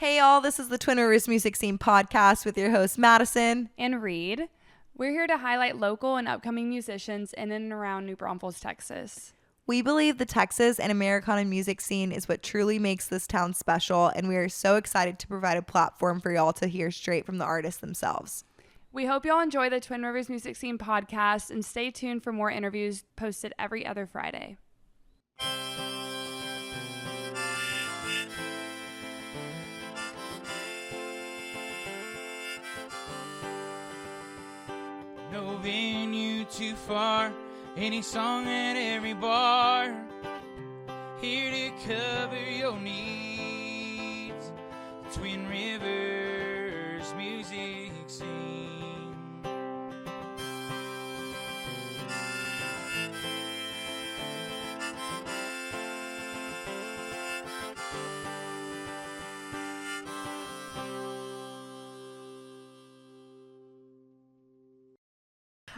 Hey all, this is the Twin Rivers Music Scene podcast with your host Madison and Reed. We're here to highlight local and upcoming musicians in and around New Braunfels, Texas. We believe the Texas and Americana music scene is what truly makes this town special, and we are so excited to provide a platform for y'all to hear straight from the artists themselves. We hope y'all enjoy the Twin Rivers Music Scene podcast and stay tuned for more interviews posted every other Friday. No venue too far, any song at every bar. Here to cover your needs. Twin Rivers Music Scene.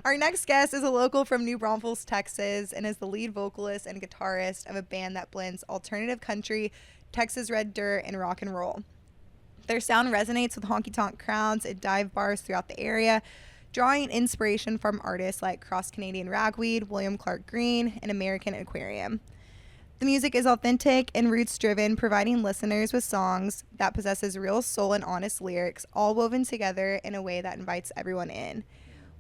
Our next guest is a local from New Braunfels, Texas, and is the lead vocalist and guitarist of a band that blends alternative country, Texas red dirt, and rock and roll. Their sound resonates with honky-tonk crowds and dive bars throughout the area, drawing inspiration from artists like Cross Canadian Ragweed, William Clark Green, and American Aquarium. The music is authentic and roots-driven, providing listeners with songs that possesses real soul and honest lyrics, all woven together in a way that invites everyone in.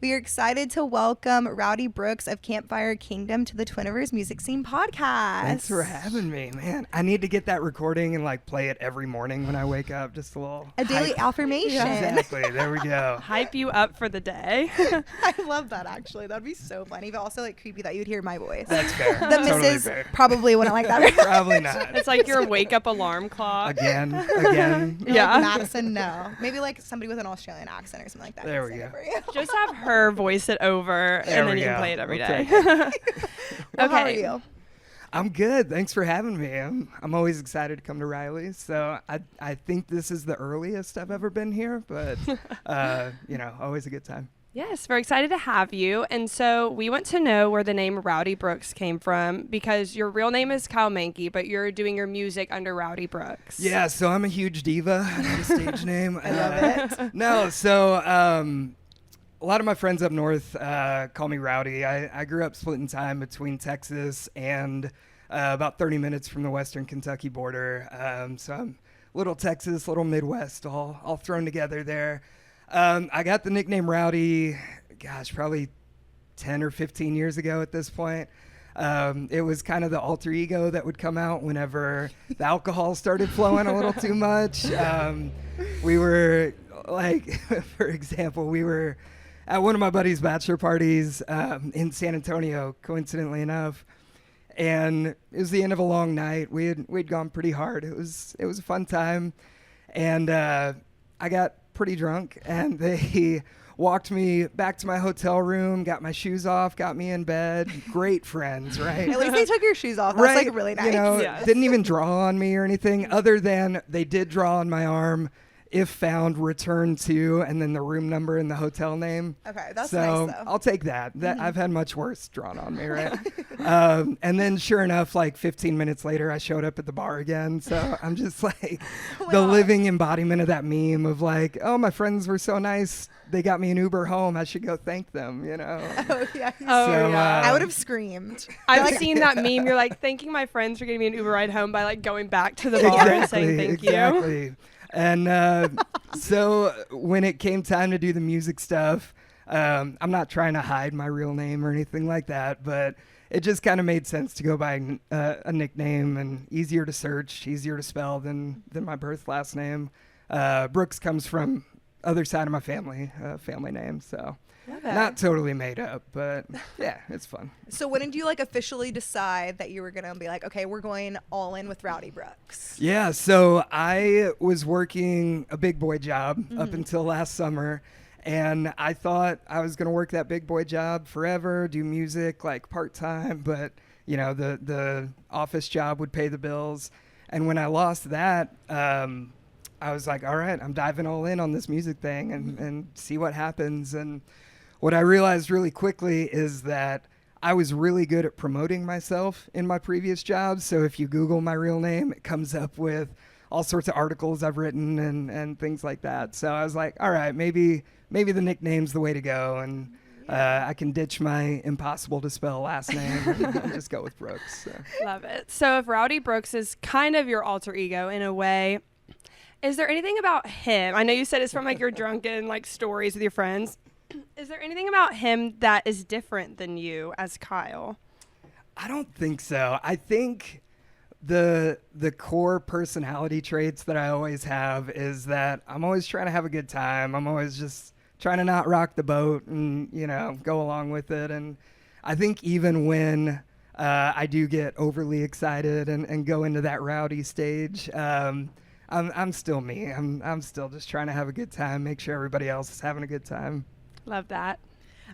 We are excited to welcome Rowdy Brooks of Campfire Kingdom to the Twin Rivers Music Scene podcast. Thanks for having me, man. I need to get that recording and play it every morning when I wake up. Just a little daily affirmation. Yeah. Exactly. There we go. Hype you up for the day. I love that, actually. That would be so funny, but also creepy that you'd hear my voice. That's fair. The totally missus fair. probably wouldn't like that. Probably not. It's like your wake up alarm clock. Again. Yeah. Madison, no. Maybe somebody with an Australian accent or something like that. There we go. Just have her voice it over, there and then you can play it every day. Well, okay. How are you? I'm good. Thanks for having me. I'm always excited to come to Riley. So I think this is the earliest I've ever been here, but always a good time. Yes, we're excited to have you. And so we want to know where the name Rowdy Brooks came from, because your real name is Kyle Mankey, but you're doing your music under Rowdy Brooks. Yeah, so I'm a huge diva. I need a stage name. I love it. No, so a lot of my friends up north call me Rowdy. I grew up splitting time between Texas and about 30 minutes from the western Kentucky border. So I'm little Texas, little Midwest, all thrown together there. I got the nickname Rowdy, probably 10 or 15 years ago at this point. It was kind of the alter ego that would come out whenever the alcohol started flowing a little too much. We were for example, we were at one of my buddy's bachelor parties in San Antonio, coincidentally enough, and it was the end of a long night. We'd gone pretty hard. It was a fun time, and I got pretty drunk, and they walked me back to my hotel room, got my shoes off, got me in bed. Great friends, right? At least they took your shoes off. That's right? Really nice. Yes. Didn't even draw on me or anything, other than they did draw on my arm. If found, return to, and then the room number and the hotel name. Okay, that's so nice, though. I'll take that. I've had much worse drawn on me, right? And then sure enough, 15 minutes later, I showed up at the bar again. So I'm just the living embodiment of that meme of oh, my friends were so nice. They got me an Uber home. I should go thank them, Oh, yeah. Yeah. I would have screamed. I've seen that meme. You're thanking my friends for getting me an Uber ride home by going back to the bar and saying thank you. And so when it came time to do the music stuff, I'm not trying to hide my real name or anything like that, but it just kind of made sense to go by a nickname, and easier to search, easier to spell than my birth last name. Brooks comes from other side of my family name, so not totally made up, but yeah, it's fun. So when did you officially decide that you were gonna be okay, we're going all in with Rowdy Brooks? Yeah, so I was working a big boy job up until last summer, and I thought I was gonna work that big boy job forever, do music part-time, but the office job would pay the bills. And when I lost that, I was all right, I'm diving all in on this music thing and see what happens. And what I realized really quickly is that I was really good at promoting myself in my previous jobs. So if you Google my real name, it comes up with all sorts of articles I've written and things like that. So I was like, all right, maybe the nickname's the way to go, and I can ditch my impossible to spell last name and just go with Brooks. So. Love it. So if Rowdy Brooks is kind of your alter ego in a way, is there anything about him? I know you said it's from like your drunken like stories with your friends. Is there anything about him that is different than you as Kyle? I don't think so. I think the core personality traits that I always have is that I'm always trying to have a good time. I'm always just trying to not rock the boat and, go along with it. And I think even when I do get overly excited and go into that rowdy stage, I'm still me. I'm still just trying to have a good time, make sure everybody else is having a good time. Love that.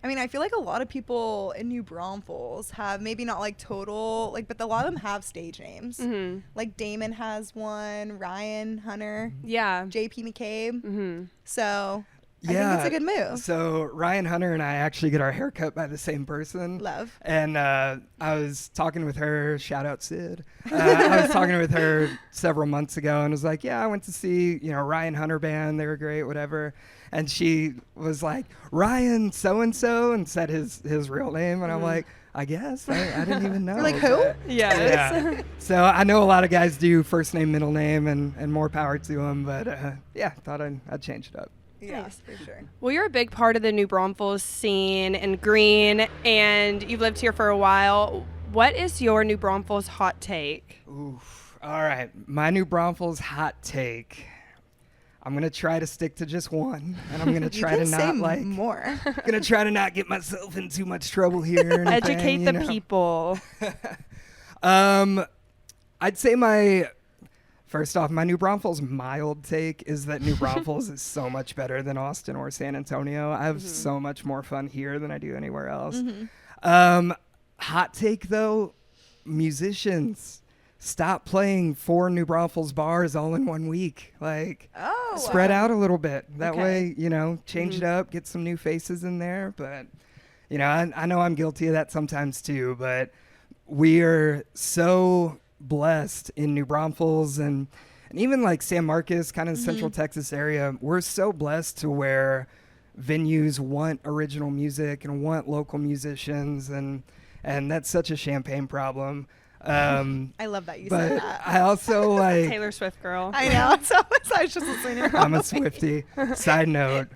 I mean, I feel like a lot of people in New Braunfels have maybe not like total, like, but a lot of them have stage names. Mm-hmm. Like Damon has one, Ryan, Hunter, Yeah. JP McCabe. Mm-hmm. So I think it's a good move. So Ryan Hunter and I actually get our hair cut by the same person. Love. And I was talking with her, shout out Sid. I was talking with her several months ago and was like, yeah, I went to see, Ryan Hunter band. They were great, whatever. And she was like, Ryan so-and-so, and said his real name. And I'm like, I guess. I didn't even know. You're like, who? Yeah. So I know a lot of guys do first name, middle name, and more power to them. But thought I'd change it up. Yeah, Nice. for sure. Well, you're a big part of the New Braunfels scene in Green, and you've lived here for a while. What is your New Braunfels hot take? Oof. All right. My New Braunfels hot take. I'm going to try to stick to just one, and I'm going to try to not more. going to try to not get myself in too much trouble here. Or anything, Educate the people. I'd say first off, my New Braunfels mild take is that New Braunfels is so much better than Austin or San Antonio. I have so much more fun here than I do anywhere else. Hot take, though, musicians, stop playing 4 New Braunfels bars all in 1 week. Like, spread out a little bit. That way, change it up, get some new faces in there. But, I know I'm guilty of that sometimes too, but we are so blessed in New Braunfels and even like San Marcos, kind of the Central Texas area. We're so blessed to where venues want original music and want local musicians, and that's such a Champaign problem. I love that you but said that. I also like Taylor Swift girl. I know. So I was just listening. I'm a Swiftie. Side note,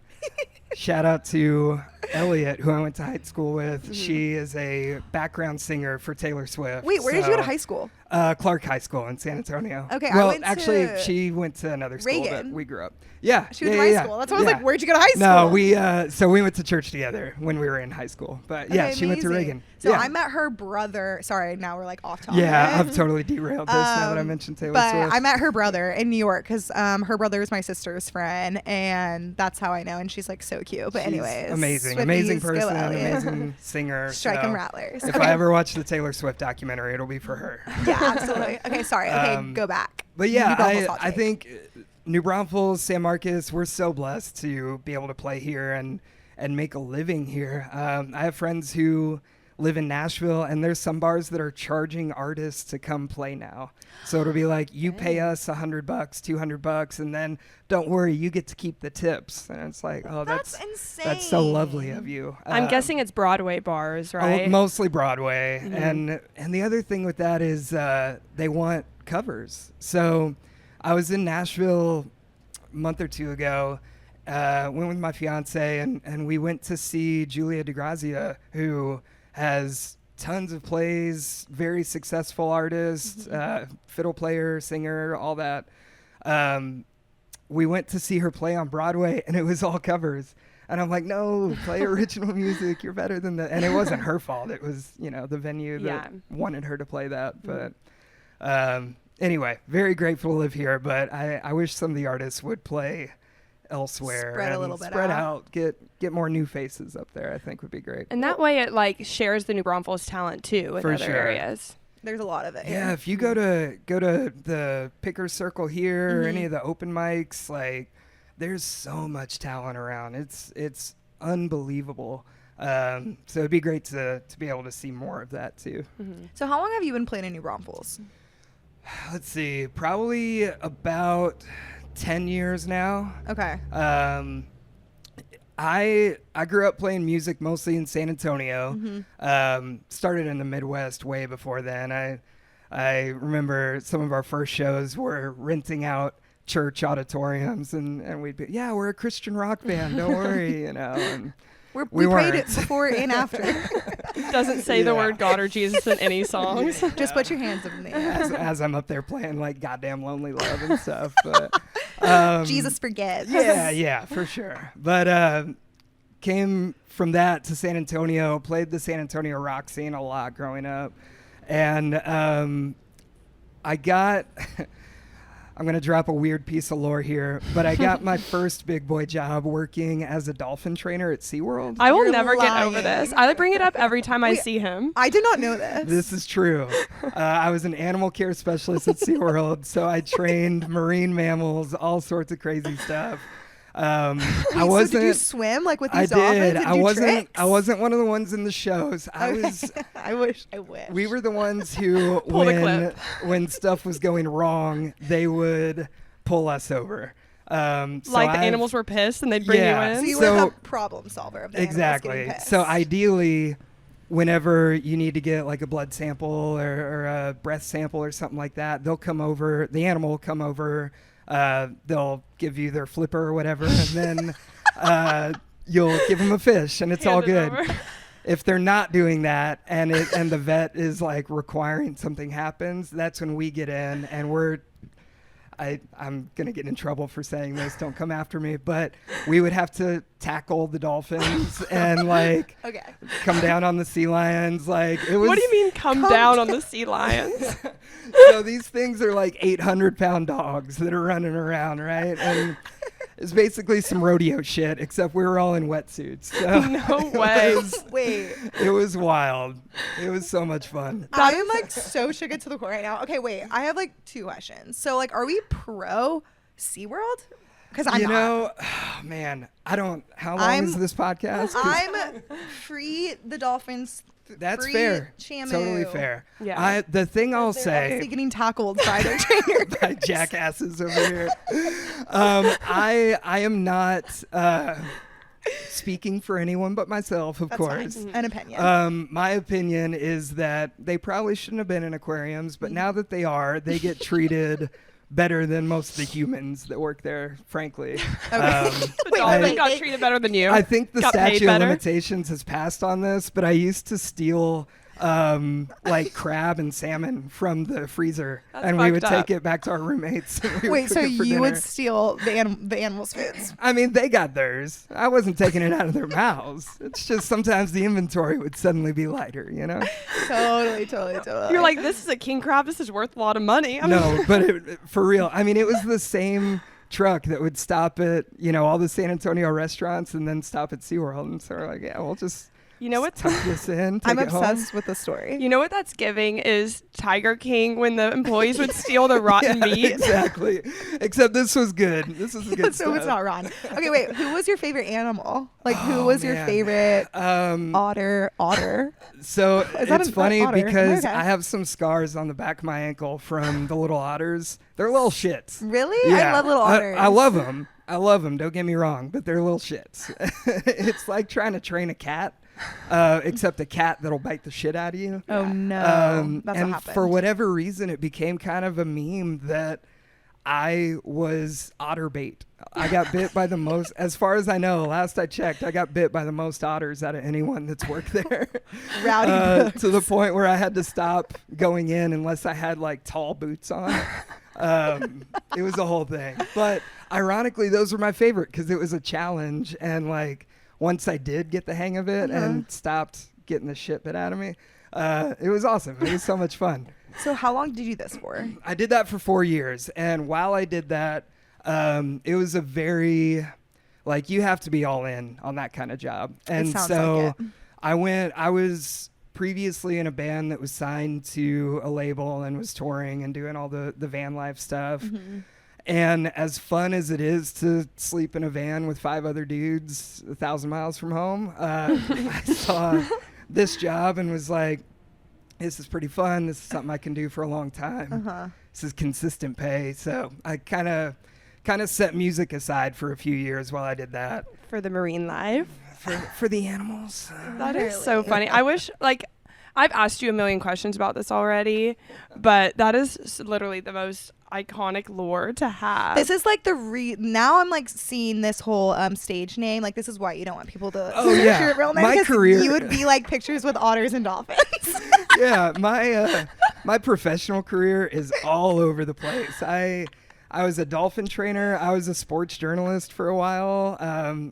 shout out to Elliot, who I went to high school with. She is a background singer for Taylor Swift. Wait, where did you go to high school? Clark High School in San Antonio. Okay, well, I went actually, to she went to another school that Reagan. we grew up. Yeah, She went to high school. That's why I was like, where'd you go to high school? No, we went to church together when we were in high school. But yeah, Okay, she went to amazing. Reagan. So yeah. I met her brother. Sorry, now we're like off topic. Yeah, I've totally derailed this now that I mentioned Taylor but Swift. I met her brother in New York because her brother was my sister's friend, and that's how I know. And she's like so cute. But She's anyways, amazing Swifties, go person, Elliot. amazing singer. Strike 'em so rattlers. If Okay. I ever watch the Taylor Swift documentary, it'll be for her. Yeah, absolutely. Okay, sorry. Okay, go back. But yeah, New Braunfels hot I take. think New Braunfels, San Marcos, we're so blessed to be able to play here and make a living here. I have friends who live in Nashville, and there's some bars that are charging artists to come play now. So it'll be like, you pay us $100, $200, and then don't worry, you get to keep the tips. And it's like, oh, That's insane. that's so lovely of you. I'm guessing it's Broadway bars, Oh, right? mostly Broadway. And the other thing with that is they want covers. So I was in Nashville a month or two ago, went with my fiance, and we went to see Julia DeGrazia, who has tons of plays, very successful artist, fiddle player, singer, all that. We went to see her play on Broadway, and it was all covers. And I'm like, no, play original music. You're better than that. And it wasn't her fault. It was, the venue that wanted her to play that. But anyway, very grateful to live here. But I wish some of the artists would play elsewhere. Spread a and little bit spread out. out. Get more new faces up there, I think would be great. And that way it like shares the New Braunfels talent too in For other sure. areas. There's a lot of it. Yeah, here. if you go to the Picker Circle here or any of the open mics, like there's so much talent around. It's unbelievable. So it'd be great to be able to see more of that too. So how long have you been playing in New Braunfels? Let's see, probably about 10 years now. Okay. I grew up playing music mostly in San Antonio. Started in the Midwest way before then. I remember some of our first shows were renting out church auditoriums, and we'd be, yeah, we're a Christian rock band, don't worry, you know. And we prayed it before and after. Doesn't say the word God or Jesus in any songs. Just put your hands up in the air. As I'm up there playing like Goddamn Lonely Love and stuff. But Jesus forgives. yeah, for sure. But came from that to San Antonio, played the San Antonio rock scene a lot growing up. And I got... I'm going to drop a weird piece of lore here, but I got my first big boy job working as a dolphin trainer at SeaWorld. I will You're never get lying. over this. I bring it up every time I Wait, see him. I did not know this. This is true. I was an animal care specialist at SeaWorld, so I trained marine mammals, all sorts of crazy stuff. I Wait, wasn't. so did you swim like with I these dolphins? did. And I do wasn't. tricks? I wasn't one of the ones in the shows. I was. I wish. We were the ones who, Pull the clip. when stuff was going wrong, they would pull us over. Like the animals were pissed and they'd bring Yeah. you So in. you were the problem solver of the animals Exactly. getting pissed. So ideally, whenever you need to get like a blood sample or a breath sample or something like that, they'll come over. The animal will come over. They'll give you their flipper or whatever, and then you'll give them a fish, and it's all Hand it good. over. If they're not doing that, and the vet is like requiring something happens, that's when we get in, and I'm going to get in trouble for saying this. Don't come after me. But we would have to tackle the dolphins and like Okay. come down on the sea lions. Like it was. What do you mean come down on the sea lions? So these things are like 800-pound dogs that are running around, right? And it's basically some rodeo shit, except we were all in wetsuits. So No way. Wait. it was wild. It was so much fun. I am like so shook to the core right now. Okay, wait. I have like two questions. So like, are we pro SeaWorld? Because I'm You not. know, man, I don't. How long is this podcast? 'Cause I'm free the dolphins. that's free fair. Shamu. Totally fair. Yeah. The thing I'll They're say. obviously getting tackled by their trainer. By jackasses over here. I am not speaking for anyone but myself, of That's course. fine. An opinion. My opinion is that they probably shouldn't have been in aquariums, but now that they are, they get treated better than most of the humans that work there, frankly. The Wait, dolphin wait, got wait. treated better than you. I think the Got paid statute of better. limitations has passed on this, but I used to steal like crab and salmon from the freezer, That's and we would fucked up. take it back to our roommates. And we would Wait, cook so it for you would dinner. steal the animals' foods? I mean, they got theirs. I wasn't taking it out of their mouths. It's just sometimes the inventory would suddenly be lighter, you know? Totally. You're like, this is a king crab. This is worth a lot of money. No, but for real. I mean, it was the same truck that would stop at, all the San Antonio restaurants and then stop at SeaWorld. And so we're like, yeah, we'll just You know what? tuck this in, take I'm it home. obsessed with the story. You know what that's giving is Tiger King when the employees would steal the rotten Yeah, meat. exactly. Except this was good. This was good so stuff. it's not wrong. Okay, wait. Who was your favorite animal? Like, who was your man. favorite Um, otter? So Is that it's an funny otter? because Okay. I have some scars on the back of my ankle from the little otters. They're little shits. Really? I love little otters. I love them. Don't get me wrong, but they're little shits. It's like trying to train a cat, except a cat that'll bite the shit out of you. Oh no, that's and what happened. for whatever reason, it became kind of a meme that I was otter bait. I got bit by the most, as far as I know, last I checked, I got bit by the most otters out of anyone that's worked there. Rowdy Brooks. To the point where I had to stop going in unless I had like tall boots on. It was a whole thing. But ironically, those were my favorite because it was a challenge. And like once I did get the hang of it and stopped getting the shit bit out of me, it was awesome. It was so much fun. So how long did you do this for? I did that for 4 years. And while I did that, it was a very, like, you have to be all in on that kind of job. And sounds so like it. I was previously in a band that was signed to a label and was touring and doing all the van life stuff. Mm-hmm. And as fun as it is to sleep in a van with 5 other dudes 1,000 miles from home, I saw this job and was like, this is pretty fun. This is something I can do for a long time. this is consistent pay. So I kind of set music aside for a few years while I did that. For the marine life. For the animals. That is so funny. I wish, like, I've asked you a million questions about this already, but that is literally the most iconic lore to have. This is like now I'm like seeing this whole stage name. Like, this is why you don't want people to search your real name. My because career, you would be like pictures with otters and dolphins. Yeah, my professional career is all over the place. I was a dolphin trainer. I was a sports journalist for a while.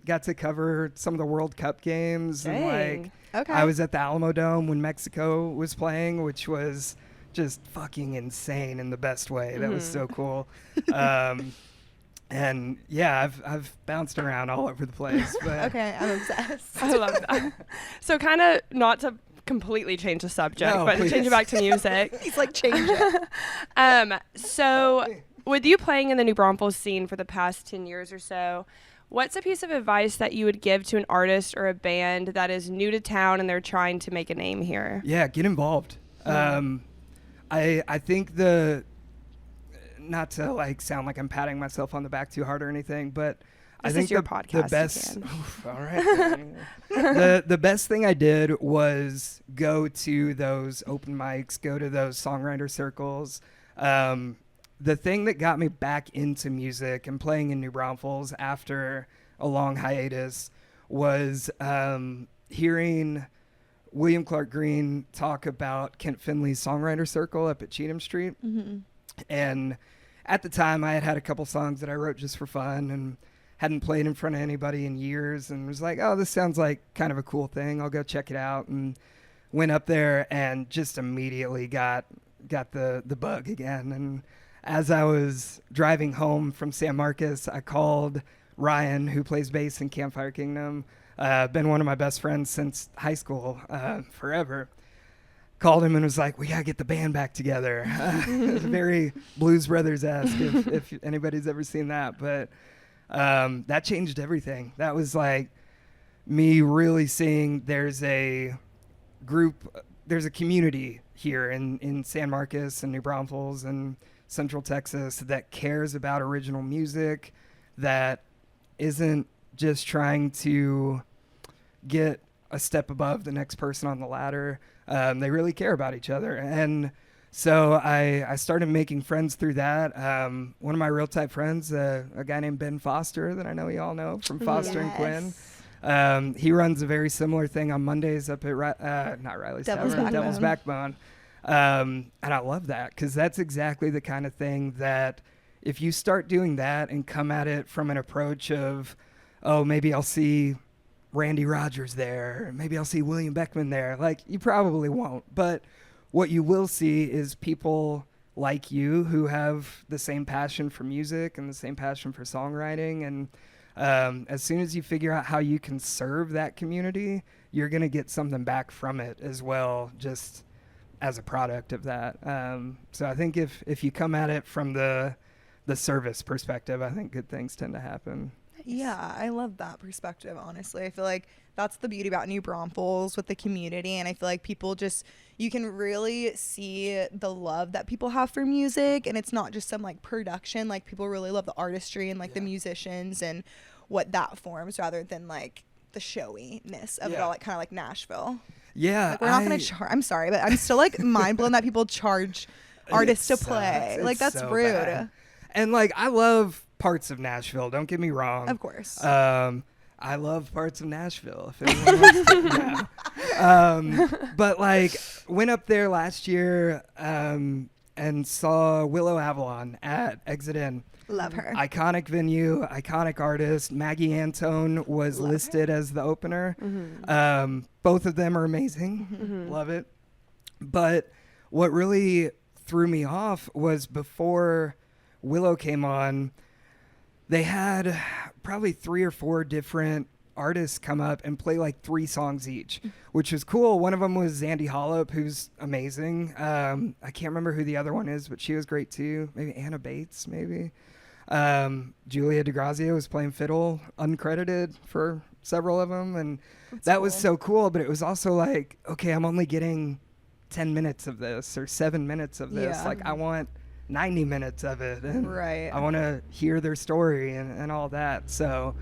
Got to cover some of the World Cup games. Dang. And like, Okay. I was at the Alamo Dome when Mexico was playing, which was just fucking insane in the best way. That was so cool. And yeah, I've bounced around all over the place. But Okay, I'm obsessed. I love that. So kind of not to completely change the subject, No, but to please. change it back to music. He's like, change it. So with you playing in the New Braunfels scene for the past 10 years or so, what's a piece of advice that you would give to an artist or a band that is new to town and they're trying to make a name here? yeah, get involved. I think not to like sound like I'm patting myself on the back too hard or anything, but I This think is your the podcast, you best. can. Oof, all right. the best thing I did was go to those open mics, go to those songwriter circles. The thing that got me back into music and playing in New Braunfels after a long hiatus was hearing William Clark Green talk about Kent Finley's songwriter circle up at Cheatham Street. And at the time, I had a couple songs that I wrote just for fun and hadn't played in front of anybody in years, and was like, oh, this sounds like kind of a cool thing. I'll go check it out. And went up there and just immediately got the bug again. And as I was driving home from San Marcos, I called Ryan, who plays bass in Campfire Kingdom. Been one of my best friends since high school, forever. Called him and was like, we gotta get the band back together. It was very Blues Brothers-esque, if anybody's ever seen that. But that changed everything. That was like me really seeing there's a community here in San Marcos and New Braunfels and Central Texas that cares about original music, that isn't just trying to get a step above the next person on the ladder. They really care about each other. And so I started making friends through that. One of my real tight friends, a guy named Ben Foster that I know you all know from Foster and Quinn. He runs a very similar thing on Mondays up at not Riley's Tavern, Devil's Backbone. And I love that because that's exactly the kind of thing that if you start doing that and come at it from an approach of, oh, maybe I'll see Randy Rogers there, or maybe I'll see William Beckman there. Like, you probably won't. But what you will see is people like you who have the same passion for music and the same passion for songwriting. And as soon as you figure out how you can serve that community, you're going to get something back from it as well, just as a product of that. So I think if you come at it from the service perspective, I think good things tend to happen. Yeah, I love that perspective, honestly. I feel like that's the beauty about New Braunfels with the community. And I feel like you can really see the love that people have for music. And it's not just some like production, like people really love the artistry and like the musicians and what that forms rather than like the showiness of it all, like kind of like Nashville. Yeah. Like, we're not going to charge. I'm sorry, but I'm still like mind blown that people charge artists to play. Like, that's so rude. Bad. And like, I love parts of Nashville. Don't get me wrong. Of course. I love parts of Nashville. If anyone wants to know. But like, went up there last year and saw Willow Avalon at Exit In. Love her. Iconic venue, iconic artist. Maggie Antone was listed as the opener. Both of them are amazing. Love it. But what really threw me off was before Willow came on, they had probably 3 or 4 different artists come up and play like 3 songs each, which was cool. One of them was Zandy Hollop, who's amazing. I can't remember who the other one is, but she was great too. Maybe Anna Bates, maybe. Julia DeGrazia was playing fiddle, uncredited for several of them. And that was so cool, but it was also like, okay, I'm only getting 10 minutes of this or 7 minutes of this. Like, I want 90 minutes of it, and Right. I want to hear their story and all that. So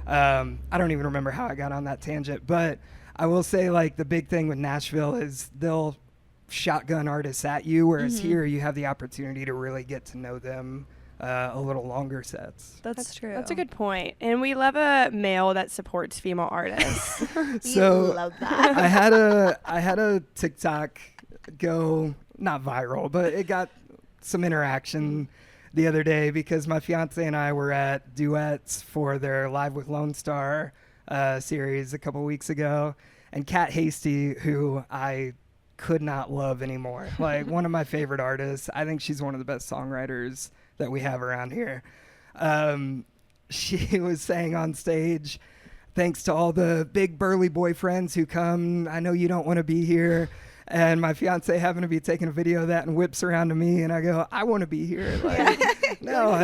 I don't even remember how I got on that tangent, but I will say, like, the big thing with Nashville is they'll shotgun artists at you, whereas here you have the opportunity to really get to know them a little longer sets. That's true. That's a good point. And we love a male that supports female artists. So love that. I had a TikTok go not viral, but it got some interaction the other day because my fiance and I were at duets for their Live with Lone Star series a couple weeks ago, and Kat Hasty, who I could not love anymore, like one of my favorite artists. I think she's one of the best songwriters that we have around here. She was saying on stage, thanks to all the big burly boyfriends who come, I know you don't want to be here. And my fiance happened to be taking a video of that and whips around to me, and I go, I want to be here. Like, no,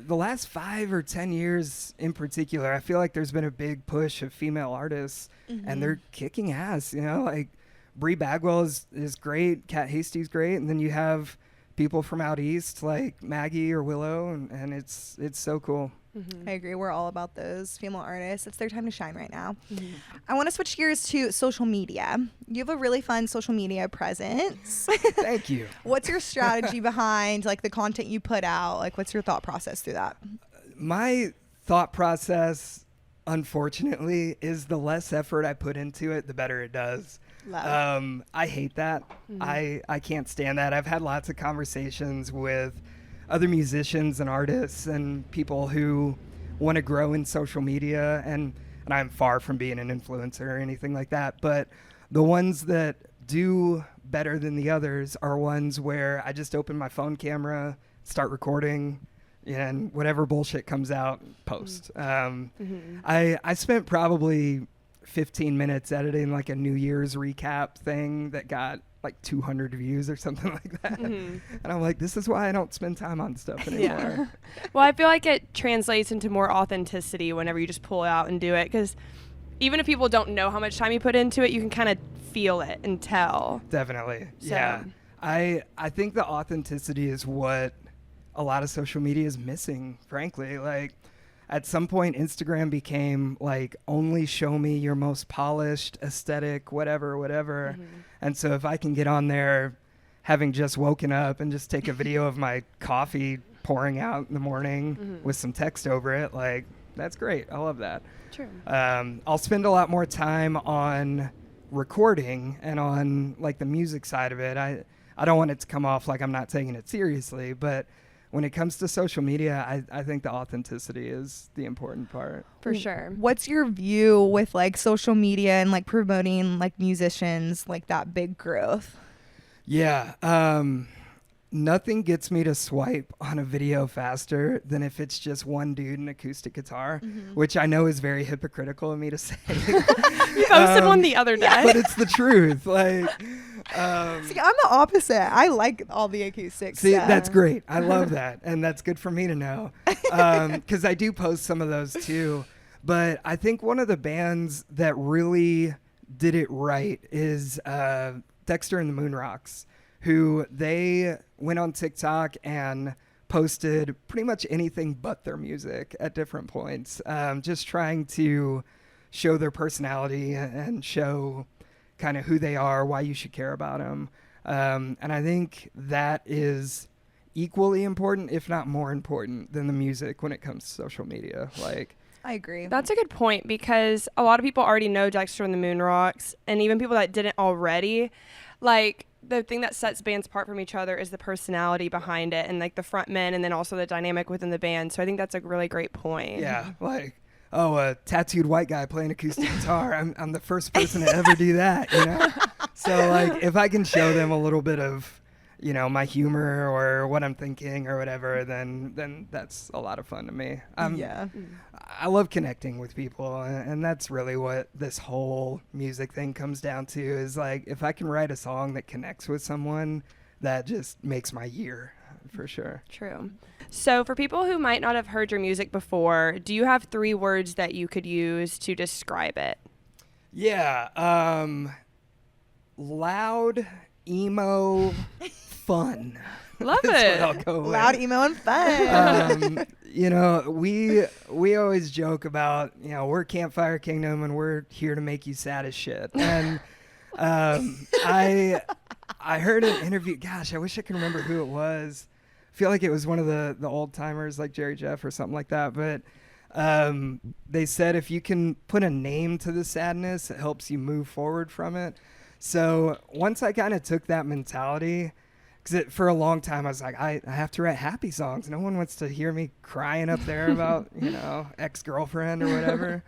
the last 5 or 10 years in particular, I feel like there's been a big push of female artists, and they're kicking ass. You know, like Bree Bagwell is great, Kat Hasty's great, and then you have people from out east like Maggie or Willow, and it's so cool. I agree. We're all about those female artists. It's their time to shine right now. I want to switch gears to social media. You have a really fun social media presence. Thank you. What's your strategy behind like the content you put out? Like, what's your thought process through that? My thought process, unfortunately, is the less effort I put into it, the better it does. Love. I hate that. I can't stand that. I've had lots of conversations with other musicians and artists and people who want to grow in social media, and I'm far from being an influencer or anything like that, but the ones that do better than the others are ones where I just open my phone camera, start recording, and whatever bullshit comes out, post. I spent probably 15 minutes editing like a New Year's recap thing that got like 200 views or something like that. And I'm like, this is why I don't spend time on stuff anymore. Well, I feel like it translates into more authenticity whenever you just pull it out and do it, because even if people don't know how much time you put into it, you can kind of feel it and tell. Definitely. So. Yeah. I think the authenticity is what a lot of social media is missing, frankly. Like, at some point, Instagram became like, only show me your most polished aesthetic, whatever. And so if I can get on there having just woken up and just take a video of my coffee pouring out in the morning with some text over it, like, that's great. I love that. True. I'll spend a lot more time on recording and on like the music side of it. I don't want it to come off like I'm not taking it seriously, but when it comes to social media, I think the authenticity is the important part. For sure. What's your view with like social media and like promoting like musicians, like that big growth? Yeah. Nothing gets me to swipe on a video faster than if it's just one dude and acoustic guitar, which I know is very hypocritical of me to say. You posted one the other day. But it's the truth. Like, See, I'm the opposite. I like all the acoustic see, stuff. that's great. I love that. And that's good for me to know. Because I do post some of those too. But I think one of the bands that really did it right is Dexter and the Moonrocks, who they went on TikTok and posted pretty much anything but their music at different points, just trying to show their personality and show kind of who they are, why you should care about them. And I think that is equally important, if not more important, than the music when it comes to social media. Like, I agree. That's a good point, because a lot of people already know Dexter and the Moonrocks, and even people that didn't already, like, the thing that sets bands apart from each other is the personality behind it, and like the front men, and then also the dynamic within the band. So I think that's a really great point. yeah, like, oh, a tattooed white guy playing acoustic guitar. I'm the first person to ever do that, you know? So, like, if I can show them a little bit of, you know, my humor or what I'm thinking or whatever, then that's a lot of fun to me. Yeah. I love connecting with people, and that's really what this whole music thing comes down to, is like, if I can write a song that connects with someone, that just makes my year, for sure. True. So for people who might not have heard your music before, do you have 3 words that you could use to describe it? Yeah. Loud, emo, fun. Love That's it. what I'll go with. Loud, emo, and fun. You know, we always joke about, you know, we're Campfire Kingdom and we're here to make you sad as shit. And I heard an interview. Gosh, I wish I could remember who it was. I feel like it was one of the old timers like Jerry Jeff or something like that. But they said if you can put a name to the sadness, it helps you move forward from it. So once I kind of took that mentality, because for a long time I was like, I have to write happy songs. No one wants to hear me crying up there about, you know, ex-girlfriend or whatever.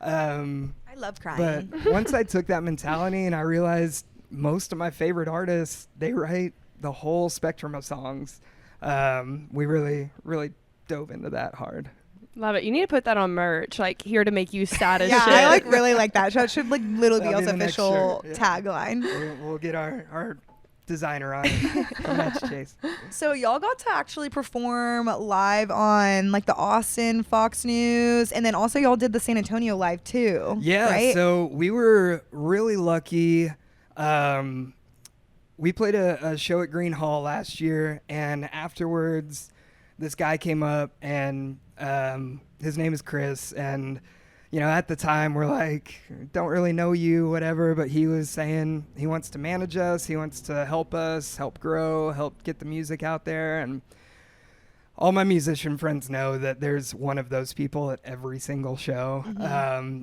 I love crying. But once I took that mentality and I realized most of my favorite artists, they write the whole spectrum of songs. We really, really dove into that hard. Love it. You need to put that on merch, like here to make you sad as Yeah, shit. I like really like that. That should like literally be That'll be also the next official shirt, yeah. tagline. We'll get our designer on it. Match Chase. So y'all got to actually perform live on like the Austin Fox News, and then also y'all did the San Antonio live too. Yeah, right? so we were really lucky. We played a show at Green Hall last year, and afterwards this guy came up, and his name is Chris, and you know, at the time we're like, don't really know you, whatever, but he was saying he wants to manage us, he wants to help us, help grow, help get the music out there. And all my musician friends know that there's one of those people at every single show.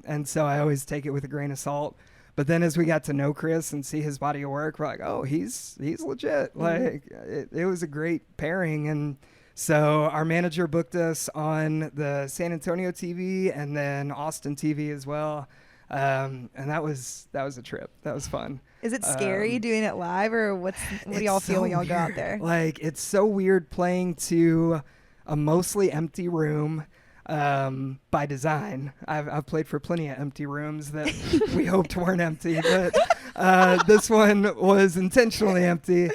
And so I always take it with a grain of salt. But then as we got to know Chris and see his body of work, we're like, oh, he's legit. Like it was a great pairing. And so our manager booked us on the San Antonio TV and then Austin TV as well. And that was a trip. That was fun. Is it scary doing it live, or what do y'all feel when y'all go out there? Like, it's so weird playing to a mostly empty room by design. I've played for plenty of empty rooms that we hoped weren't empty, but this one was intentionally empty.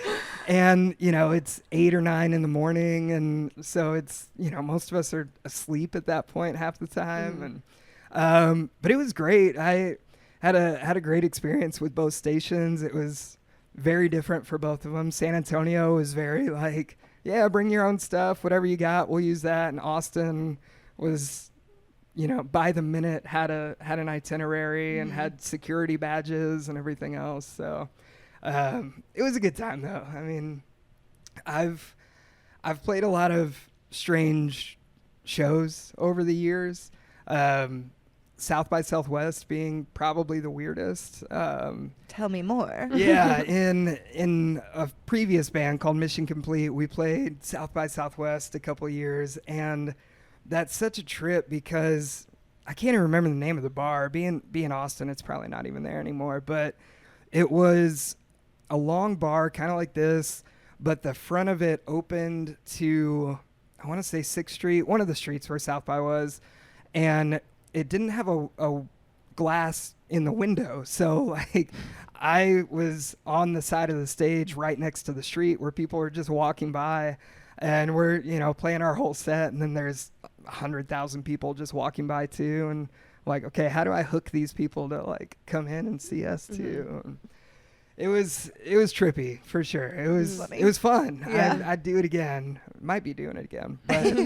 And, you know, it's 8 or 9 in the morning. And so it's, you know, most of us are asleep at that point half the time. And but it was great. I had a great experience with both stations. It was very different for both of them. San Antonio was very like, yeah, bring your own stuff, whatever you got, we'll use that. And Austin was, you know, by the minute had an itinerary and had security badges and everything else. So it was a good time though. I mean, I've played a lot of strange shows over the years. South by Southwest being probably the weirdest. Tell me more. Yeah, in a previous band called Mission Complete, we played South by Southwest a couple years, and that's such a trip because I can't even remember the name of the bar. Being Austin, it's probably not even there anymore, but it was a long bar, kind of like this, but the front of it opened to, I want to say 6th Street, one of the streets where South by was, and it didn't have a glass in the window. So like I was on the side of the stage right next to the street where people were just walking by, and we're, you know, playing our whole set, and then there's 100,000 people just walking by too. And like, okay, how do I hook these people to like come in and see us too? And it was trippy for sure. It was fun. Yeah. I'd do it again. Might be doing it again, but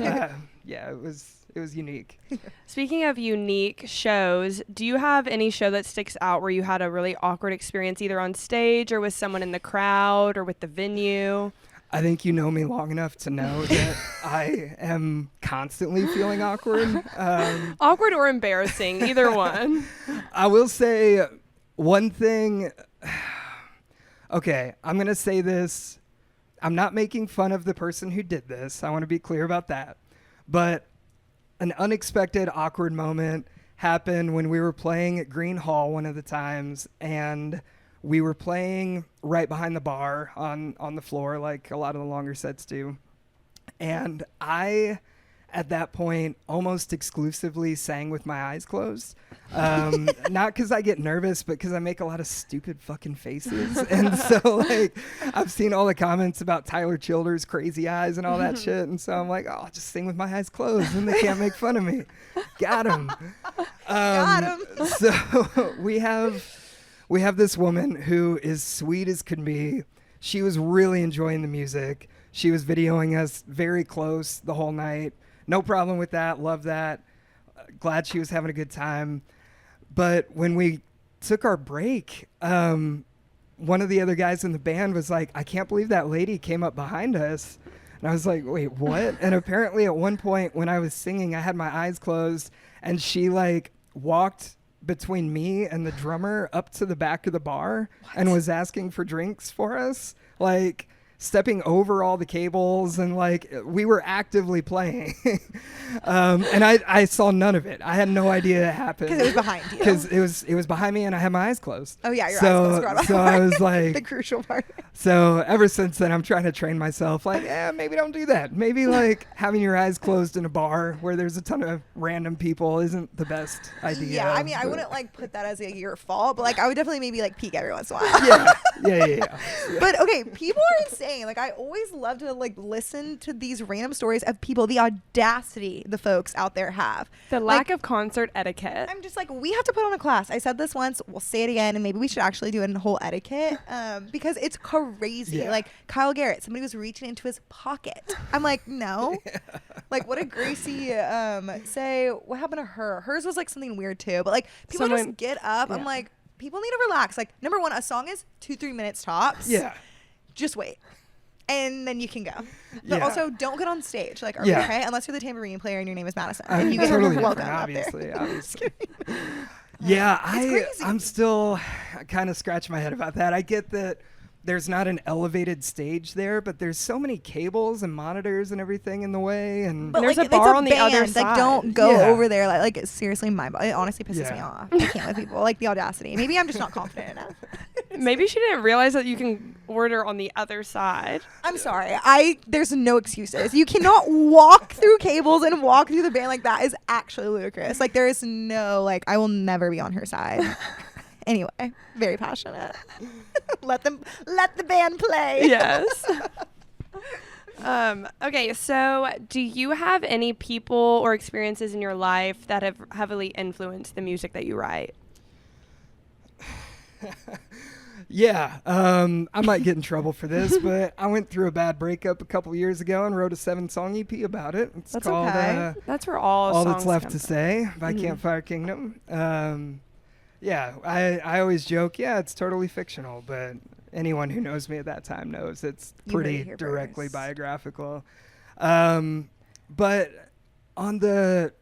yeah, it was unique. Speaking of unique shows, do you have any show that sticks out where you had a really awkward experience either on stage or with someone in the crowd or with the venue? I think you know me long enough to know that I am constantly feeling awkward. Awkward or embarrassing, either one. I will say one thing. Okay, I'm going to say this. I'm not making fun of the person who did this. I want to be clear about that. But an unexpected awkward moment happened when we were playing at Green Hall one of the times, and we were playing right behind the bar on the floor like a lot of the longer sets do. And I, at that point, almost exclusively sang with my eyes closed. Not because I get nervous, but because I make a lot of stupid fucking faces. And so, like, I've seen all the comments about Tyler Childers' crazy eyes and all that shit. And so I'm like, oh, I'll just sing with my eyes closed and they can't make fun of me. Got him. Got him. So we have this woman who is sweet as can be. she was really enjoying the music. She was videoing us very close the whole night. No problem with that. Love that. Glad she was having a good time. But when we took our break, one of the other guys in the band was like, I can't believe that lady came up behind us. And I was like, wait, what? And apparently at one point when I was singing, I had my eyes closed, and she like walked between me and the drummer up to the back of the bar and was asking for drinks for us, like stepping over all the cables, and like we were actively playing. And I saw none of it. I had no idea it happened. Because it was behind you. Because it was behind me and I had my eyes closed. Oh yeah, your eyes closed. So I was like, the crucial part. So ever since then, I'm trying to train myself. Like, maybe don't do that. Maybe like having your eyes closed in a bar where there's a ton of random people isn't the best idea. Yeah, I mean, I wouldn't like put that as like your fault, but like I would definitely maybe like peek every once in a while. Yeah. But okay, people are insane. Like I always love to like listen to these random stories of people, the audacity the folks out there have. The lack of concert etiquette. I'm just like, we have to put on a class. I said this once, we'll say it again, and maybe we should actually do a whole etiquette because it's crazy. Yeah. Like Kyle Garrett, somebody was reaching into his pocket. I'm like, no. Like, what did Gracie say? What happened to her? Hers was like something weird too. But like, people just get up. Yeah. I'm like, people need to relax. Like, number one, a song is 2-3 minutes tops. Yeah. Just wait. And then you can go. But Yeah. also, don't get on stage. Like, are Yeah. we okay? Unless you're the tambourine player and your name is Madison. I'm And you get totally welcome different, up there. obviously. Yeah, crazy. I'm still kind of scratching my head about that. I get that there's not an elevated stage there, but there's so many cables and monitors and everything in the way. And But there's like, a bar it's on the other band. Like, side. don't go Yeah. over there. Like seriously, it honestly pisses me Yeah. off. I can't with people. Like the audacity. Maybe I'm just not confident enough. Maybe she didn't realize that you can order on the other side. I'm sorry. There's no excuses. You cannot walk through cables and walk through the band. Like that is actually ludicrous. Like there is no like I will never be on her side. Anyway, very passionate. let the band play. Yes. Okay, so do you have any people or experiences in your life that have heavily influenced the music that you write? Yeah, I might get in trouble for this, but I went through a bad breakup a couple years ago and wrote a 7-song EP about it. It's That's called okay. That's where all All songs That's Left come to from. Say by Campfire Kingdom. Yeah, I always joke, it's totally fictional, but anyone who knows me at that time knows it's You heard it pretty here directly first. biographical. But on the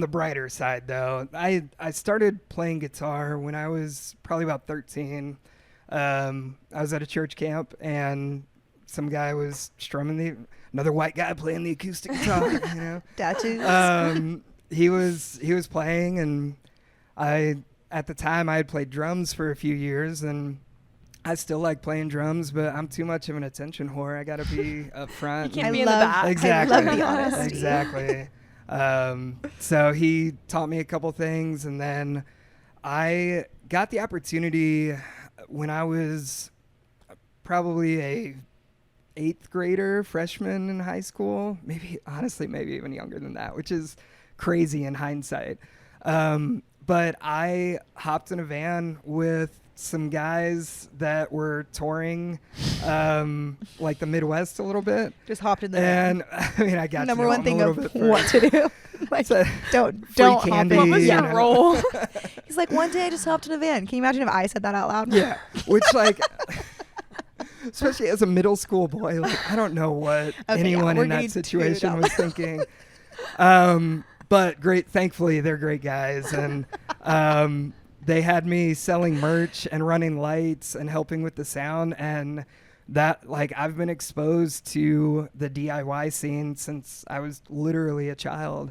brighter side, though, I started playing guitar when I was probably about 13. I was at a church camp, and some guy was strumming another white guy playing the acoustic guitar, you know. Tattoos. He was playing, and at the time I had played drums for a few years, and I still like playing drums, but I'm too much of an attention whore. I gotta be up front. You can't be in the back. Exactly. I love the honesty. Exactly. So he taught me a couple things, and then I got the opportunity when I was probably a 8th grader, freshman in high school, maybe even younger than that, which is crazy in hindsight. But I hopped in a van with some guys that were touring like the Midwest a little bit. Just hopped in the van. And I mean, I got Number to know one him thing a of little bit what first. to do. Like, So, don't free hop candy, in. What was you your know. role? He's like, one day I just hopped in a van. Can you imagine if I said that out loud? Yeah, which like, especially as a middle school boy, like I don't know what anyone we're in getting that too situation dumb. was thinking. But thankfully they're great guys, and they had me selling merch and running lights and helping with the sound, and that like I've been exposed to the DIY scene since I was literally a child,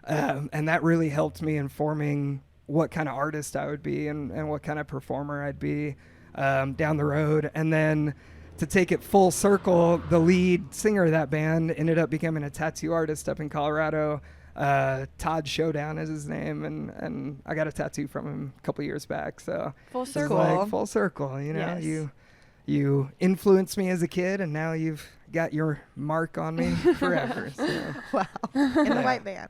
and that really helped me in forming what kind of artist I would be and what kind of performer I'd be down the road. And then to take it full circle, the lead singer of that band ended up becoming a tattoo artist up in Colorado. Todd Showdown is his name, and I got a tattoo from him a couple years back. So Full it's circle. like full circle, you know. Yes. You influenced me as a kid, and now you've got your mark on me forever. So. Wow. In the white van.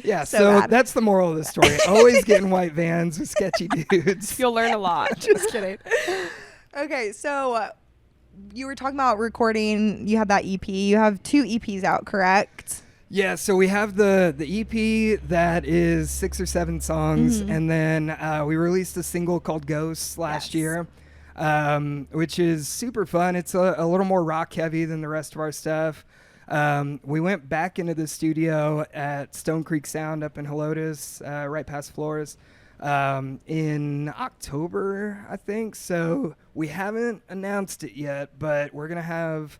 Yeah. So So bad. that's the moral of the story. Always get in white vans with sketchy dudes. You'll learn a lot. Just kidding. Okay, so you were talking about recording. You have that EP. You have 2 EPs out, correct? Yeah, so we have the EP that is 6 or 7 songs, and then we released a single called Ghosts last year, which is super fun. It's a little more rock heavy than the rest of our stuff. We went back into the studio at Stone Creek Sound up in Helotes, right past Flores, in October, I think. So we haven't announced it yet, but we're going to have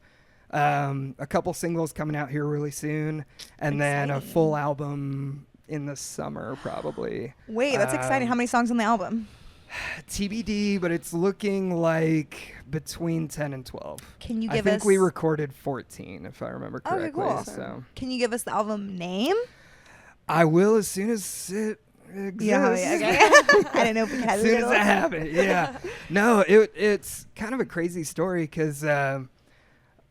a couple singles coming out here really soon, and then a full album in the summer probably. Wait, that's exciting. How many songs on the album? TBD, but it's looking like between 10 and 12. Can you give I think us... we recorded 14, if I remember correctly. Okay, cool. So Can you give us the album name? I will as soon as it exists. Yeah, okay. I didn't know if we had as soon as I have it. Yeah. No, it's kind of a crazy story because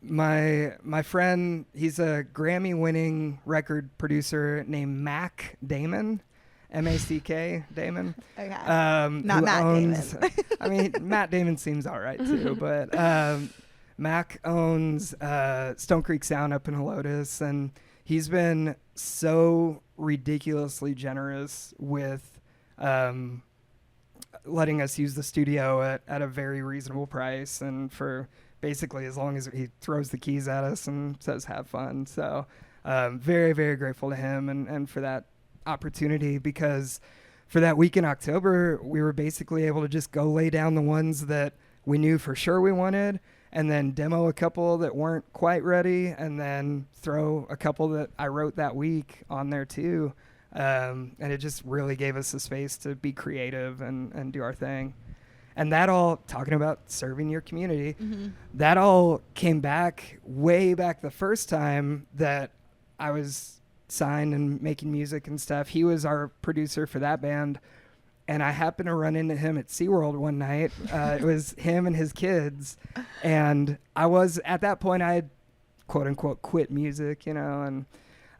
my friend, he's a Grammy-winning record producer named Mac Damon. M-A-C-K, Damon. Okay. Not Matt Damon. I mean, Matt Damon seems all right too, but Mac owns Stone Creek Sound up in Helotes, and he's been so ridiculously generous with letting us use the studio at a very reasonable price, and for basically as long as he throws the keys at us and says have fun. So very, very grateful to him and for that opportunity, because for that week in October we were basically able to just go lay down the ones that we knew for sure we wanted, and then demo a couple that weren't quite ready, and then throw a couple that I wrote that week on there too, and it just really gave us the space to be creative and do our thing. And that all, talking about serving your community, that all came back way back the first time that I was signed and making music and stuff. He was our producer for that band, and I happened to run into him at SeaWorld one night. It was him and his kids, and I was, at that point, I had quote unquote quit music, and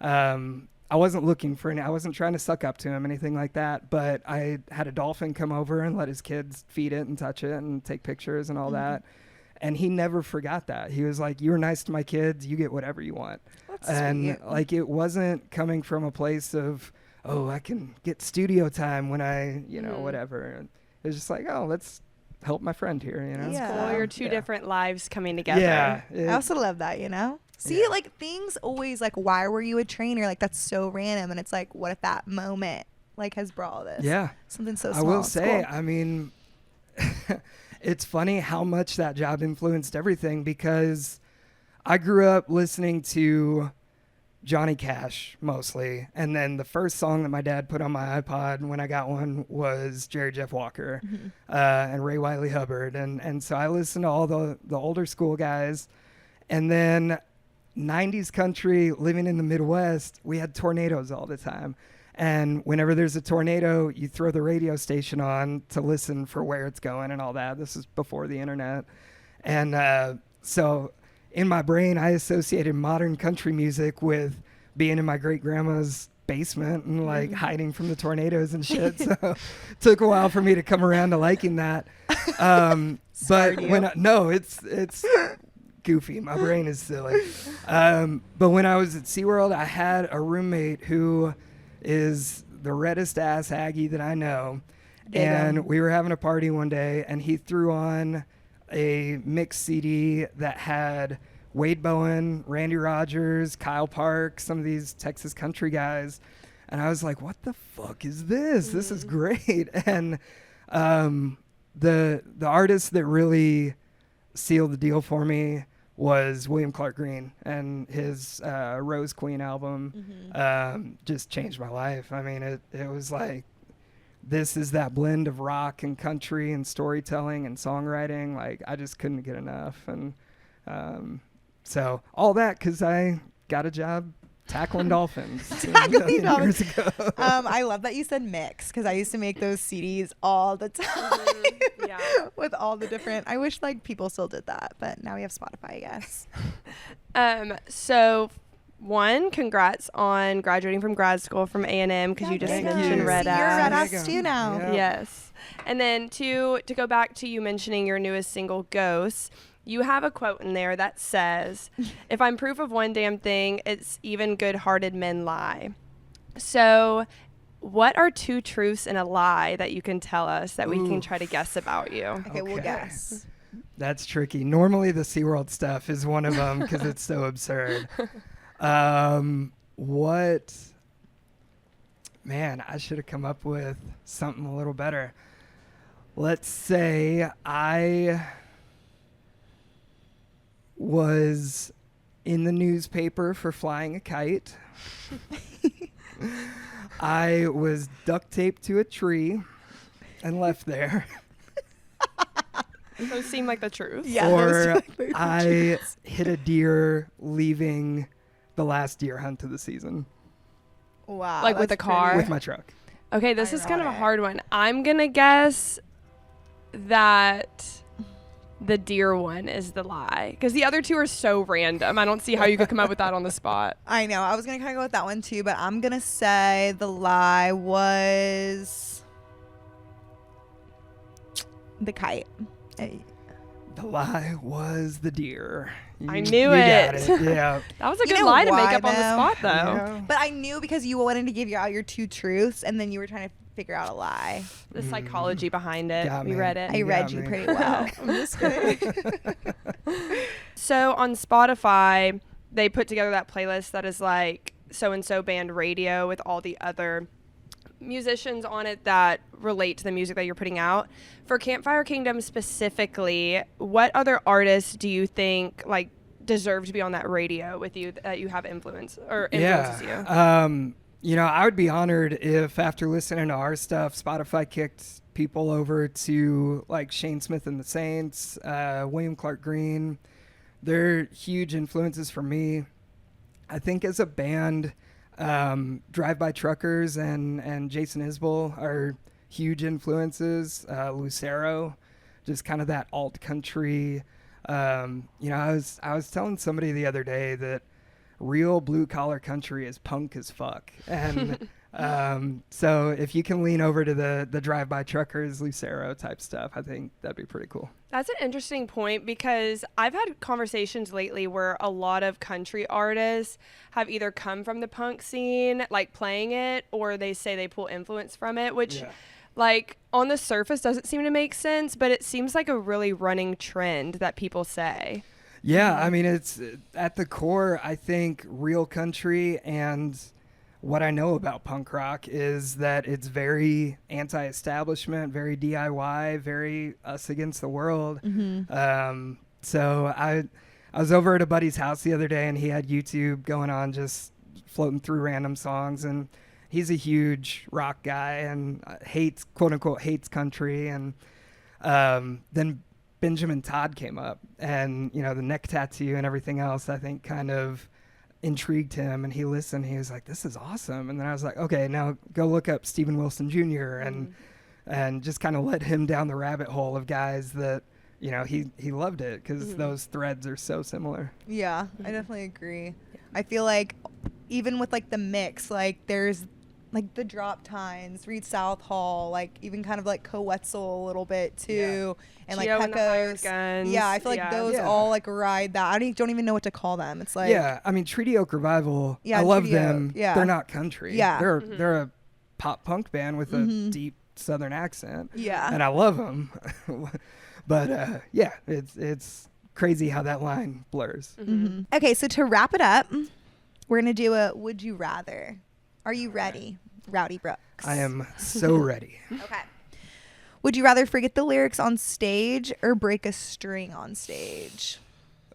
I wasn't looking for I wasn't trying to suck up to him, anything like that, but I had a dolphin come over and let his kids feed it and touch it and take pictures and all that. And he never forgot that. He was like, you were nice to my kids, you get whatever you want. That's and sweet. like, it wasn't coming from a place of, oh, I can get studio time when I, whatever. And it was just like, oh, let's help my friend here, Yeah. Cool. Your 2 different lives coming together. Yeah. I also love that, See, like, things always, like, why were you a trainer? Like, that's so random. And it's like, what if that moment, like, has brought all this? Yeah. Something so small. I will It's say, cool. I mean, it's funny how much that job influenced everything, because I grew up listening to Johnny Cash mostly, and then the first song that my dad put on my iPod when I got one was Jerry Jeff Walker and Ray Wiley Hubbard, and so I listened to all the older school guys. And then 90s country, living in the Midwest, we had tornadoes all the time. And whenever there's a tornado, you throw the radio station on to listen for where it's going and all that. This is before the internet. And so in my brain, I associated modern country music with being in my great-grandma's basement and, like, hiding from the tornadoes and shit. So it took a while for me to come around to liking that. But it's goofy. My brain is silly. But when I was at SeaWorld, I had a roommate who is the reddest ass Aggie that I know. And we were having a party one day, and he threw on a mix CD that had Wade Bowen, Randy Rogers, Kyle Park, some of these Texas country guys. And I was like, what the fuck is this? This is great. And the artist that really sealed the deal for me was William Clark Green, and his Rose Queen album just changed my life. I mean, it was like, this is that blend of rock and country and storytelling and songwriting. Like, I just couldn't get enough. And so all that because I got a job tackling dolphins Tackling years ago. I love that you said mix, because I used to make those CDs all the time. Yeah. With all the different, I wish, like, people still did that, but now we have Spotify, I guess. So One, congrats on graduating from grad school from A&M because you just Thank mentioned you. Red You're Ass. Red There Ass you go. too now. Yeah. Yes. And then two, to go back to you mentioning your newest single, Ghosts, you have a quote in there that says, if I'm proof of one damn thing, it's even good-hearted men lie. So what are 2 truths and a lie that you can tell us that we can try to guess about you? Okay, we'll Okay. guess. That's tricky. Normally the SeaWorld stuff is one of them because it's so absurd. What? Man, I should have come up with something a little better. Let's say I was in the newspaper for flying a kite. I was duct taped to a tree and left there. Those seem like the truth. Yeah, those Or are like the I hit a deer leaving the last deer hunt of the season Wow. Like with that's a car? pretty- with my truck. Okay, this is kind of a Ironic. hard one. I'm going to guess that the deer one is the lie because the other 2 are so random. I don't see how you could come up with that on the spot. I know. I was going to kind of go with that one too, but I'm going to say the lie was the kite. The lie was the deer. I You- knew you got it. Yeah. That was a You good know lie to make why, up on the though? spot, though. Yeah. But I knew because you wanted to give out your 2 truths and then you were trying to figure out a lie. The psychology behind it. Got We me. read it. I You read got you me. pretty well. I'm just kidding. So on Spotify, they put together that playlist that is like so-and-so band radio with all the other musicians on it that relate to the music that you're putting out. For Campfire Kingdom specifically, what other artists do you think like deserve to be on that radio with you that you have influence or influences you? You know, I would be honored if after listening to our stuff, Spotify kicked people over to like Shane Smith and the Saints, William Clark Green. They're huge influences for me. I think as a band, Drive-By Truckers and Jason Isbell are huge influences. Lucero, just kind of that alt country. You know, I was telling somebody the other day that real blue collar country is punk as fuck. And so if you can lean over to the Drive-By Truckers, Lucero type stuff, I think that'd be pretty cool. That's an interesting point because I've had conversations lately where a lot of country artists have either come from the punk scene, like playing it, or they say they pull influence from it, which like on the surface doesn't seem to make sense, but it seems like a really running trend that people say. Yeah, I mean, it's at the core, I think real country and what I know about punk rock is that it's very anti-establishment, very DIY, very us against the world. So I was over at a buddy's house the other day and he had YouTube going on, just floating through random songs, and he's a huge rock guy and hates, quote unquote, hates country. And then Benjamin Todd came up, and you know, the neck tattoo and everything else, I think kind of intrigued him, and he listened. He was like, this is awesome. And then I was like, okay, now go look up Steven Wilson Jr. and just kind of let him down the rabbit hole of guys that, you know, he loved it because those threads are so similar. Yeah, I definitely agree. I feel like even with like the mix, like there's like the Drop Tines, Reed Southall, like even kind of like Co-Wetzel a little bit too, and like Geo and the Hired Pecos. Guns. Yeah, I feel like those Yeah. all like ride that. I don't even know what to call them. It's like Yeah, I mean, Treaty Oak Revival, Yeah, I love Treaty Oak, them. yeah. They're not country. Yeah. They're a pop punk band with a deep southern accent. Yeah. And I love them. But yeah, it's crazy how that line blurs. Okay, so to wrap it up, we're gonna do a Would You Rather. Are you ready, Rowdy Brooks? I am so ready. Okay. Would you rather forget the lyrics on stage or break a string on stage?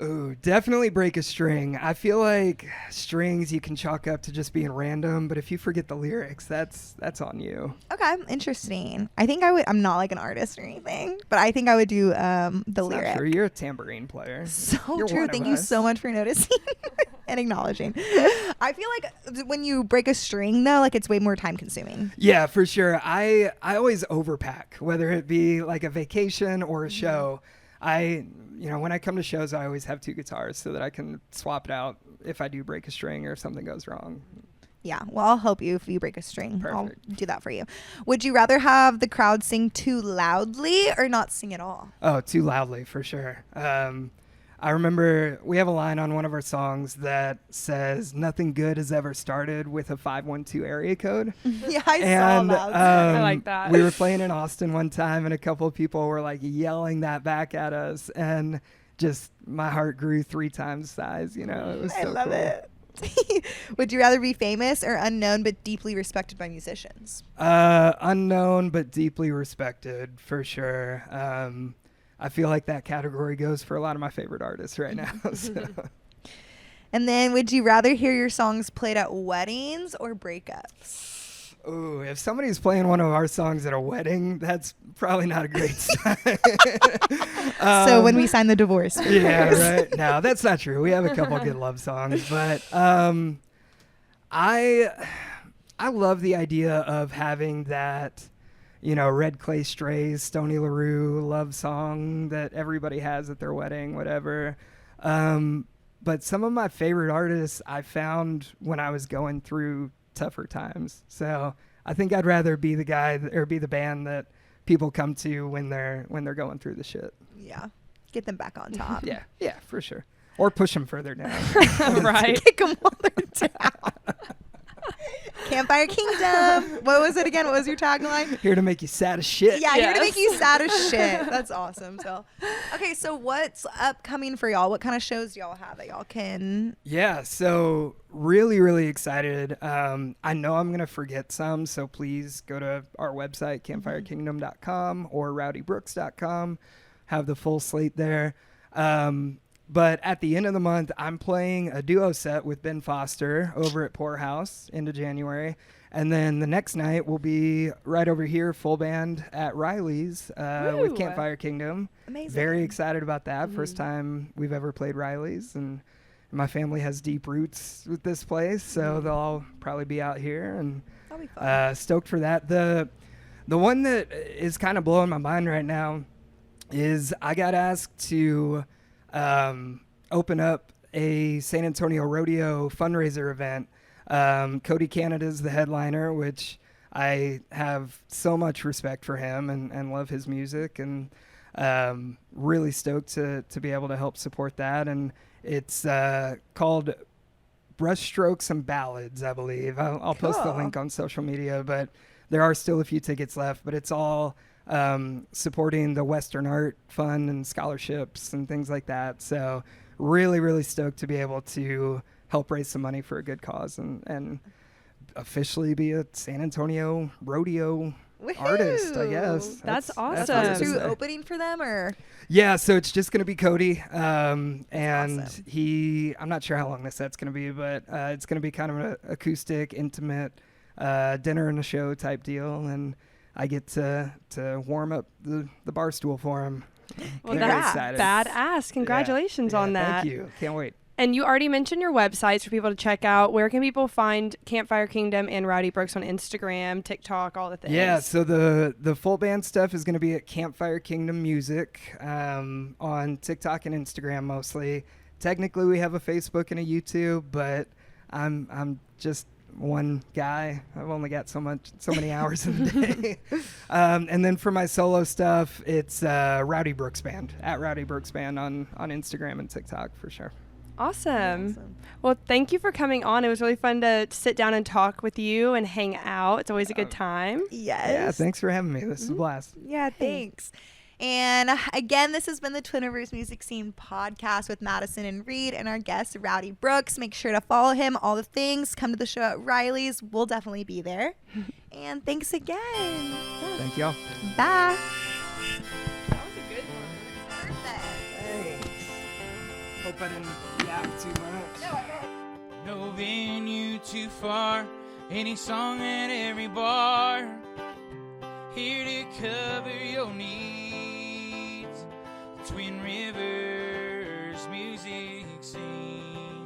Ooh, definitely break a string. I feel like strings you can chalk up to just being random, but if you forget the lyrics, that's on you. Okay, interesting. I think I would. I'm not like an artist or anything, but I think I would do the It's not lyric. true. You're a tambourine player. So You're true. one of Thank you us. so much for noticing and acknowledging. I feel like when you break a string, though, like it's way more time consuming. Yeah, for sure. I always overpack, whether it be like a vacation or a show. When I come to shows, I always have 2 guitars so that I can swap it out if I do break a string or if something goes wrong. Yeah, well, I'll help you if you break a string. Perfect. I'll do that for you. Would you rather have the crowd sing too loudly or not sing at all? Oh, too loudly for sure. I remember we have a line on one of our songs that says, "Nothing good has ever started with a 512 area code." Yeah, I And saw that. I like that. we were playing in Austin one time, and a couple of people were like yelling that back at us, and just my heart grew 3 times size. You know, it was I so love cool. it. Would you rather be famous or unknown but deeply respected by musicians? Unknown but deeply respected for sure. I feel like that category goes for a lot of my favorite artists right now. So. And then would you rather hear your songs played at weddings or breakups? Ooh, if somebody's playing one of our songs at a wedding, that's probably not a great sign. So when we sign the divorce papers. Yeah, right. No, that's not true. We have a couple good love songs, but I love the idea of having that, you know, Red Clay Strays, Stoney LaRue love song that everybody has at their wedding, whatever. But some of my favorite artists I found when I was going through tougher times. So I think I'd rather be the guy or be the band that people come to when they're going through the shit. Yeah. Get them back on top. Yeah, for sure. Or push them further down. Right. Kick them while they're down. Campfire Kingdom. What was it again? What was your tagline? Here to make you sad as shit. Yeah, here to Yes. make you sad as shit. That's awesome. So, okay, so what's upcoming for y'all? What kind of shows do y'all have that y'all can? Yeah, so really excited. I know I'm going to forget some, so please go to our website, campfirekingdom.com or rowdybrooks.com. Have the full slate there. But at the end of the month, I'm playing a duo set with Ben Foster over at Poorhouse into January. And then the next night will be right over here, full band at Riley's with Woo. Campfire Kingdom. Amazing. Very excited about that. First time we've ever played Riley's. And my family has deep roots with this place, so they'll all probably be out here. And That'll be fun. stoked for that. The one that is kind of blowing my mind right now is I got asked to open up a San Antonio rodeo fundraiser event. Cody Canada's the headliner, which I have so much respect for him and love his music, and really stoked to be able to help support that. And it's called Brushstrokes and Ballads, I believe. I'll post the Cool. link on social media, but there are still a few tickets left, but it's all supporting the Western Art Fund and scholarships and things like that. So really stoked to be able to help raise some money for a good cause and officially be a San Antonio rodeo artist, I guess. That's awesome. That's what awesome. to So you say. opening for them or? Yeah, so it's just going to be Cody. And awesome. I'm not sure how long this set's going to be, but it's going to be kind of an acoustic, intimate dinner and a show type deal. And I get to warm up the bar stool for him. Well, Very that's excited. badass. Congratulations Yeah, on that. Thank you. Can't wait. And you already mentioned your websites for people to check out. Where can people find Campfire Kingdom and Rowdy Brooks on Instagram, TikTok, all the things? Yeah, so the full band stuff is going to be at Campfire Kingdom Music on TikTok and Instagram mostly. Technically, we have a Facebook and a YouTube, but I'm just one guy. I've only got so many hours in the day. And then for my solo stuff, it's Rowdy Brooks Band, at Rowdy Brooks Band on Instagram and TikTok for sure. Awesome. Well, thank you for coming on. It was really fun to sit down and talk with you and hang out. It's always a good time. Yes. Yeah, thanks for having me. This is a blast. Yeah, thanks. And again, this has been the Twiniverse Music Scene podcast with Madison and Reed and our guest, Rowdy Brooks. Make sure to follow him, all the things. Come to the show at Riley's. We'll definitely be there. And thanks again. Thank y'all. Bye. That was a good one. Perfect. Thanks. Hope I didn't yap too much. No venue too far, any song at every bar. Here to cover your needs. Twin Rivers Music Scene.